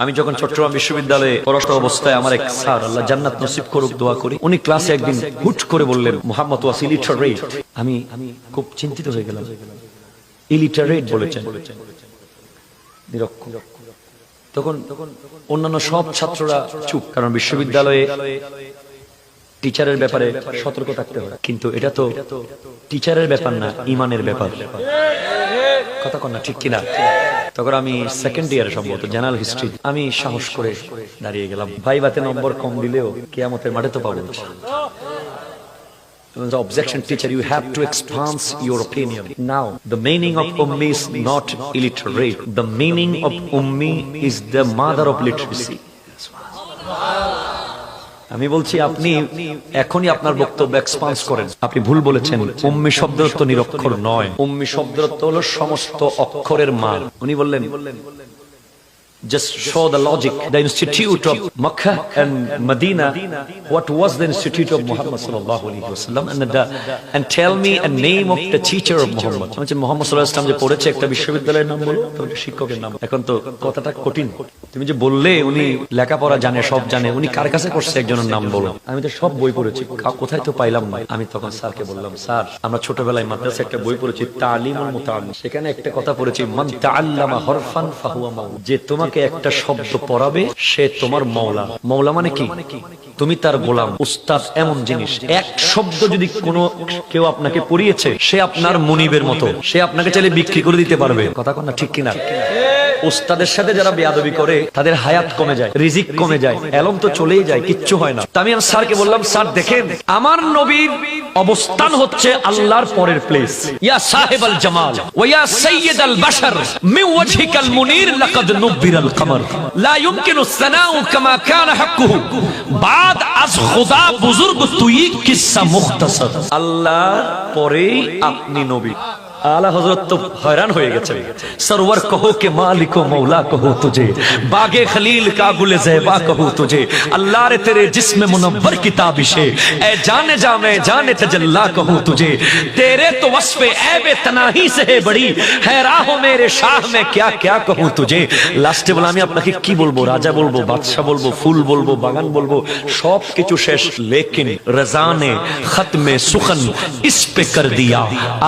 আমি যখন চট্টগ্রাম বিশ্ববিদ্যালয়ে পড়াশোনা অবস্থায় আমার এক স্যার, আল্লাহ জান্নাত নসিব করুক, দোয়া করি, উনি ক্লাসে একদিন হুট করে বললেন, মুহাম্মদ ওয়াস ইলিটারেট। আমি খুব চিন্তিত হয়ে গেলাম। ইলিটারেট বলেছেন, নিরক্ষর। তখন অন্যান্য সব ছাত্ররা চুপ, কারণ বিশ্ববিদ্যালয়ে টিচারের ব্যাপারে সতর্ক থাকতে হয়। কিন্তু এটা তো টিচারের ব্যাপার না, ইমানের ব্যাপার। কথা কন না, ঠিক কিনা? তখন আমি সেকেন্ড ইয়ারে, সম্ভবত জেনারেল হিস্ট্রি, আমি সাহস করে দাঁড়িয়ে গেলাম। ভাইভাতে নম্বর কম দিলেও কিয়ামতের মাঠে তো পাবো। Objection, teacher, you have to expand your opinion. Now, the meaning of ummi is not illiterate. The meaning of ummi is the mother of literacy. আমি বলছি, আপনি এখনই আপনার বক্তব্য এক্সপান্স করেন। আপনি ভুল বলেছেন। উম্মি শব্দের অর্থ নিরক্ষর নয়। উম্মি শব্দের অর্থ হলো সমস্ত অক্ষরের মা। উনি বললেন, just show the logic. The institute of Makkah and Medina, what was the institute of Muhammad sallallahu alaihi wasallam, and tell me a name of the teacher of Muhammad. Muhammad sallallahu alaihi wasallam যে পড়েছে একটা বিশ্ববিদ্যালয়ের নাম বলো, তাহলে শিক্ষকের নাম। এখন তো কথাটা কঠিন। তুমি যে বললে উনি লেখাপড়া জানে, সব জানে, উনি কার কাছে করছে একজনের নাম বলো। আমি তো সব বই পড়েছি, কোথায় তো পাইলাম না। আমি তখন স্যারকে বললাম, স্যার, আমরা ছোটবেলায় মাদ্রাসায় একটা বই পড়েছি, তালিমুল মুতাআল্লিম, সেখানে একটা কথা পড়েছি, মান তাআল্লামা হরফান ফাহুয়া মাওলা, যে তোমাকে একটা শব্দ পড়াবে সে তোমার মওলা। মওলা মানে কি? তুমি তার গোলাম। উস্তাদ এমন জিনিস, এক শব্দ যদি কোনো কেউ আপনাকে পড়িয়েছে, সে আপনার মুনিবের মতো, সে আপনাকে চাইলে বিক্রি করে দিতে পারবে। কথা কন না, ঠিক কিনা? উস্তাদের সাথে যারা বেয়াদবি করে তাদের হায়াত কমে যায়, রিজিক কমে যায়, এলম তো চলেই যায়, কিচ্ছু হয় না। আমি স্যারকে বললাম, স্যার দেখেন, আমার নবীর অবস্থান হচ্ছে আল্লাহর পরের প্লেস। ইয়া সাহেবাল জামাল ওয়া ইয়া সাইয়্যিদাল বাশার মিন ওয়াজহিকাল মুনির লাকাদ নুবিরাল কমর লা ইউমকিনু সানাউ কামা কানা হাক্কুহু বাদ আজ খুদা বুজুর্গ তুই কিসসা মুখতাসার। আল্লাহর পরেই আপনি নবী। आला हजरत तो हैरान हो गए। सरवर कहो के मालिको मौला कहो तुझे, बागे खलील का गुले ज़ैबा कहो तुझे, अल्लाह रे तेरे जिस्म मुनव्वर की ताबिशे, ए जाने जा मैं जाने तजल्ला कहो तुझे, तेरे तो वस्फ़े ऐबे तनाही से है बड़ी, है राहो मेरे शाह में क्या क्या कहूँ तुझे। लास्टे बोला, আমি আপনাকে কি বলবো? রাজা বলবো, বাদশা বলবো, ফুল বলবো, বাগান বলবো, সব কিছু শেষ, লেকিন रज़ा ने खत्मे सुखन इस पे कर दिया।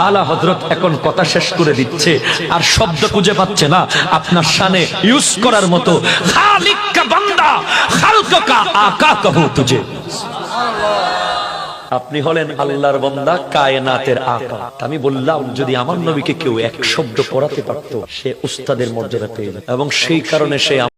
आला हजरत কথা শেষ করে দিচ্ছে, আর শব্দ খুঁজে পাচ্ছে না আপনার শানে ইউজ করার মতো। খালিক কা বান্দা খালক কা আকা কহু তুঝে। আপনি হলেন আল্লাহর বান্দা, কায়নাতের আকা। আমি বললাম, যদি আমার নবীকে কেউ এক শব্দ পড়াতে পারতো, সে উস্তাদের মর্যাদা পেয়ে যেত, এবং সেই কারণে সে